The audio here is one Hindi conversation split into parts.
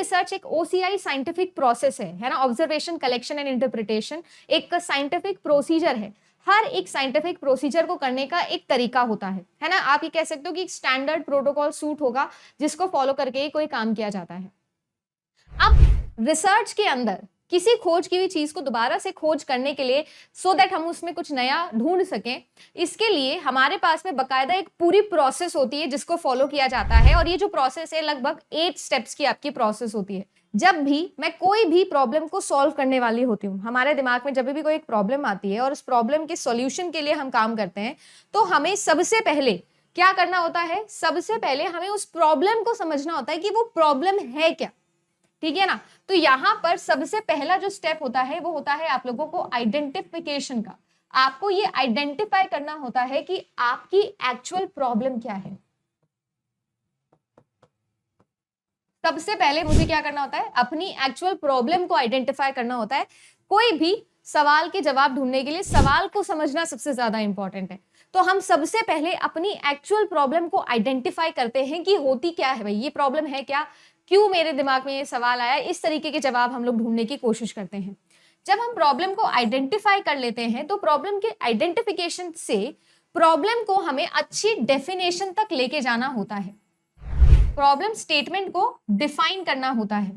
रिसर्च एक OCI साइंटिफिक प्रोसेस है ना, ऑब्जर्वेशन, कलेक्शन एंड इंटरप्रिटेशन, एक साइंटिफिक प्रोसीजर है। हर एक साइंटिफिक प्रोसीजर को करने का एक तरीका होता है ना। आप ये कह सकते हो कि एक स्टैंडर्ड प्रोटोकॉल सूट होगा जिसको फॉलो करके ही कोई काम किया जाता है। अब रिसर्च के अंदर किसी खोज की हुई चीज को दोबारा से खोज करने के लिए, सो दैट हम उसमें कुछ नया ढूंढ सकें, इसके लिए हमारे पास में बकायदा एक पूरी प्रोसेस होती है जिसको फॉलो किया जाता है। और ये जो प्रोसेस है लगभग 8 स्टेप्स की आपकी प्रोसेस होती है। जब भी मैं कोई भी प्रॉब्लम को सॉल्व करने वाली होती हूँ, हमारे दिमाग में जब भी कोई एक प्रॉब्लम आती है और उस प्रॉब्लम के सॉल्यूशन के लिए हम काम करते हैं, तो हमें सबसे पहले क्या करना होता है? सबसे पहले हमें उस प्रॉब्लम को समझना होता है कि वो प्रॉब्लम है क्या, ठीक है ना। तो यहां पर सबसे पहला जो स्टेप होता है वो होता है आप लोगों को आइडेंटिफिकेशन का। आपको ये आइडेंटिफाई करना होता है कि आपकी एक्चुअल प्रॉब्लम क्या है। सबसे पहले मुझे क्या करना होता है? अपनी एक्चुअल प्रॉब्लम को आइडेंटिफाई करना होता है। कोई भी सवाल के जवाब ढूंढने के लिए सवाल को समझना सबसे ज्यादा इंपॉर्टेंट है। तो हम सबसे पहले अपनी एक्चुअल प्रॉब्लम को आइडेंटिफाई करते हैं कि होती क्या है, भाई ये प्रॉब्लम है क्या, क्यों मेरे दिमाग में ये सवाल आया। इस तरीके के जवाब हम लोग ढूंढने की कोशिश करते हैं। जब हम प्रॉब्लम को आइडेंटिफाई कर लेते हैं तो प्रॉब्लम के आइडेंटिफिकेशन से प्रॉब्लम को हमें अच्छी डेफिनेशन तक लेके जाना होता है, प्रॉब्लम स्टेटमेंट को डिफाइन करना होता है।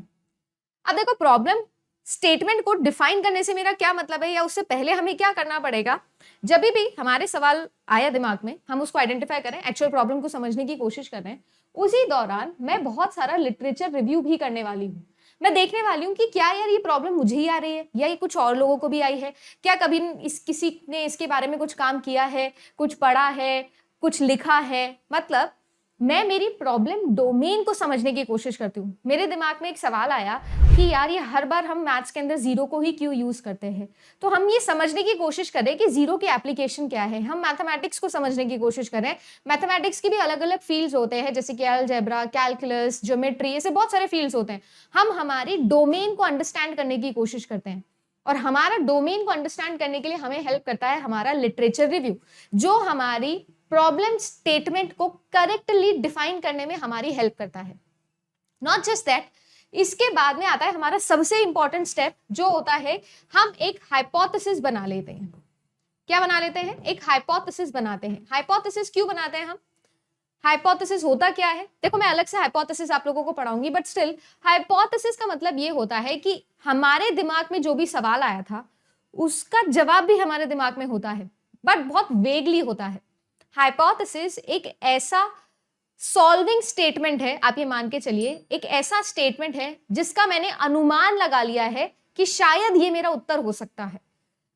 अब देखो, प्रॉब्लम स्टेटमेंट को डिफाइन करने से मेरा क्या मतलब है, या उससे पहले हमें क्या करना पड़ेगा? जब भी हमारे सवाल आया दिमाग में, हम उसको आइडेंटिफाई करें, एक्चुअल प्रॉब्लम को समझने की कोशिश कर रहे हैं, उसी दौरान मैं बहुत सारा लिटरेचर रिव्यू भी करने वाली हूँ। मैं देखने वाली हूँ कि क्या यार ये प्रॉब्लम मुझे ही आ रही है या ये कुछ और लोगों को भी आई है, क्या कभी किसी ने इसके बारे में कुछ काम किया है, कुछ पढ़ा है, कुछ लिखा है। मतलब मैं मेरी प्रॉब्लम डोमेन को समझने की कोशिश करती हूँ। मेरे दिमाग में एक सवाल आया कि यार ये हर बार हम मैथ्स के अंदर जीरो को ही क्यों यूज करते हैं, तो हम ये समझने की कोशिश करें कि जीरो की एप्लीकेशन क्या है। हम मैथमेटिक्स को समझने की कोशिश करें। मैथमेटिक्स की भी अलग अलग फील्ड्स होते हैं, जैसे कि अलजेब्रा, कैलकुलस, ज्योमेट्री, ऐसे बहुत सारे फील्ड्स होते हैं। हम हमारी डोमेन को अंडरस्टैंड करने की कोशिश करते हैं, और हमारा डोमेन को अंडरस्टैंड करने के लिए हमें हेल्प करता है हमारा लिटरेचर रिव्यू, जो हमारी प्रॉब्लम स्टेटमेंट को करेक्टली डिफाइन करने में हमारी हेल्प करता है। नॉट जस्ट दैट, इसके बाद में आता है हमारा सबसे इंपॉर्टेंट स्टेप, जो होता है हम एक हाइपोथेसिस बना लेते हैं। क्या बना लेते हैं? एक हाइपोथेसिस बनाते हैं। हाइपोथेसिस क्यों बनाते हैं हम? हाइपोथेसिस होता क्या है? देखो, मैं अलग से हाइपोथेसिस आप लोगों को पढ़ाऊंगी, बट स्टिल हाइपोथेसिस का मतलब ये होता है कि हमारे दिमाग में जो भी सवाल आया था उसका जवाब भी हमारे दिमाग में होता है, बट बहुत वेगली होता है। हाइपोथेसिस एक ऐसा सॉल्विंग स्टेटमेंट है, आप ये मान के चलिए, एक ऐसा स्टेटमेंट है जिसका मैंने अनुमान लगा लिया है कि शायद ये मेरा उत्तर हो सकता है।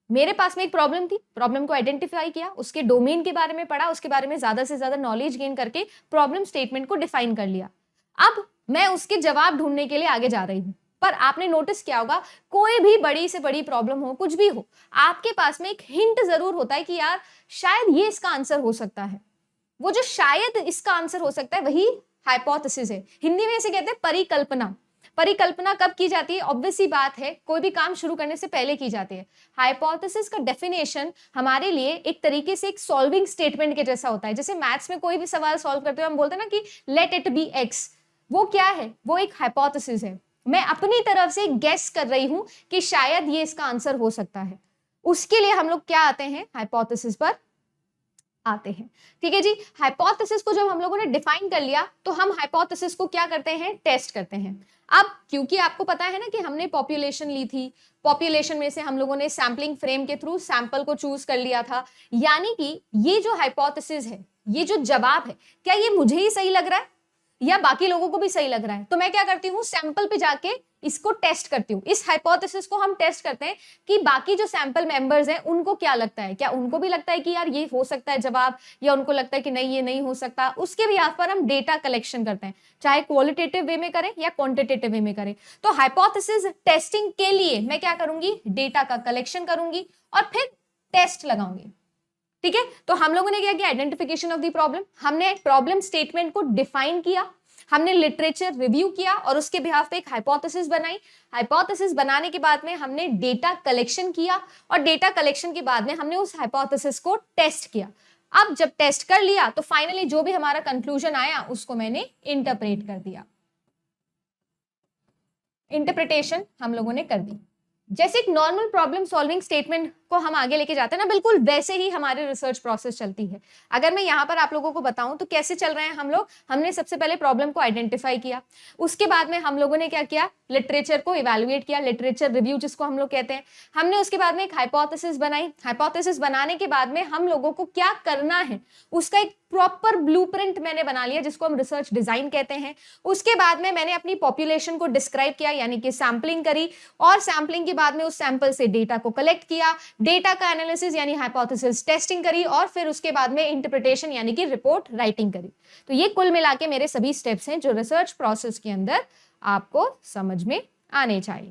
मेरे पास में एक प्रॉब्लम थी, प्रॉब्लम को आइडेंटिफाई किया, उसके डोमेन के बारे में पढ़ा, उसके बारे में ज्यादा से ज्यादा नॉलेज गेन करके प्रॉब्लम स्टेटमेंट को डिफाइन कर लिया। अब मैं उसके जवाब ढूंढने के लिए आगे जा रही हूं। पर आपने नोटिस किया होगा, कोई भी बड़ी से बड़ी प्रॉब्लम हो, कुछ भी हो, आपके पास में एक हिंट जरूर होता है कि यार शायद ये इसका आंसर हो सकता है। वो जो शायद इसका आंसर हो सकता है वही हाइपोथेसिस है। हिंदी में इसे कहते हैं परिकल्पना। परिकल्पना कब की जाती है? ऑब्वियस सी बात है, कोई भी काम शुरू करने से पहले की जाती है। हाइपोथेसिस का डेफिनेशन हमारे लिए एक तरीके से एक सॉल्विंग स्टेटमेंट के जैसा होता है। जैसे मैथ्स में कोई भी सवाल सॉल्व करते हुए हम बोलते हैं ना कि लेट इट बी एक्स, वो क्या है? वो एक हाइपोथेसिस है। मैं अपनी तरफ से गेस कर रही हूं कि शायद ये इसका आंसर हो सकता है। उसके लिए हम लोग क्या आते हैं? हाइपोथेसिस पर आते हैं। ठीक है जी। हाइपोथेसिस को जब हम लोगों ने डिफाइन कर लिया तो हम हाइपोथेसिस को क्या करते हैं? टेस्ट करते हैं। अब क्योंकि आपको पता है ना कि हमने पॉपुलेशन ली थी, पॉपुलेशन में से हम लोगों ने सैम्पलिंग फ्रेम के थ्रू सैंपल को चूज कर लिया था, यानी कि ये जो हाइपोथेसिस है, ये जो जवाब है, क्या ये मुझे ही सही लग रहा है या बाकी लोगों को भी सही लग रहा है? तो मैं क्या करती हूँ? सैंपल पे जाके इसको टेस्ट करती हूँ। इस हाइपोथेसिस को हम टेस्ट करते हैं कि बाकी जो सैंपल मेंबर्स हैं उनको क्या लगता है, क्या उनको भी लगता है कि यार ये हो सकता है जवाब, या उनको लगता है कि नहीं ये नहीं हो सकता। उसके भी पर हम डेटा कलेक्शन करते हैं, चाहे क्वालिटेटिव वे में करें या क्वांटिटेटिव वे में करें। तो हाइपोथेसिस टेस्टिंग के लिए मैं क्या करूंगी? डेटा का कलेक्शन करूंगी और फिर टेस्ट लगाऊंगी। ठीक है। तो हम लोगों ने क्या किया? आइडेंटिफिकेशन ऑफ द प्रॉब्लम, हमने प्रॉब्लम स्टेटमेंट को डिफाइन किया, हमने लिटरेचर रिव्यू किया और उसके बिहाफ पे एक हाइपोथेसिस बनाई। हाइपोथेसिस बनाने के बाद में हमने डेटा कलेक्शन किया और डेटा कलेक्शन के बाद में हमने उस हाइपोथेसिस को टेस्ट किया। अब जब टेस्ट कर लिया तो फाइनली जो भी हमारा कंक्लूजन आया उसको मैंने इंटरप्रेट कर दिया। इंटरप्रिटेशन हम लोगों ने कर दी। जैसे एक नॉर्मल प्रॉब्लम सॉल्विंग स्टेटमेंट को हम आगे लेके जाते हैं ना, बिल्कुल वैसे ही हमारी रिसर्च प्रोसेस चलती है। अगर मैं यहाँ पर आप लोगों को बताऊं तो कैसे चल रहे हैं हम लोग, हमने सबसे पहले प्रॉब्लम को आइडेंटिफाई किया, उसके बाद में हम लोगों ने क्या किया, लिटरेचर को इवैल्यूएट किया, लिटरेचर रिव्यू जिसको हम लोग कहते हैं। हमने उसके बाद में एक हाइपोथेसिस बनाई, हाइपोथेसिस बनाने के बाद में हम लोगों को क्या करना है उसका एक प्रॉपर ब्लूप्रिंट मैंने बना लिया, जिसको हम रिसर्च डिजाइन कहते हैं। उसके बाद में मैंने अपनी पॉपुलेशन को डिस्क्राइब किया, यानी कि सैंपलिंग करी, और सैंपलिंग के बाद में उस सैंपल से डेटा को कलेक्ट किया, डेटा का एनालिसिस यानी हाइपोथेसिस टेस्टिंग करी, और फिर उसके बाद में इंटरप्रिटेशन यानी कि रिपोर्ट राइटिंग करी। तो ये कुल मिला के मेरे सभी स्टेप्स हैं जो रिसर्च प्रोसेस के अंदर आपको समझ में आने चाहिए।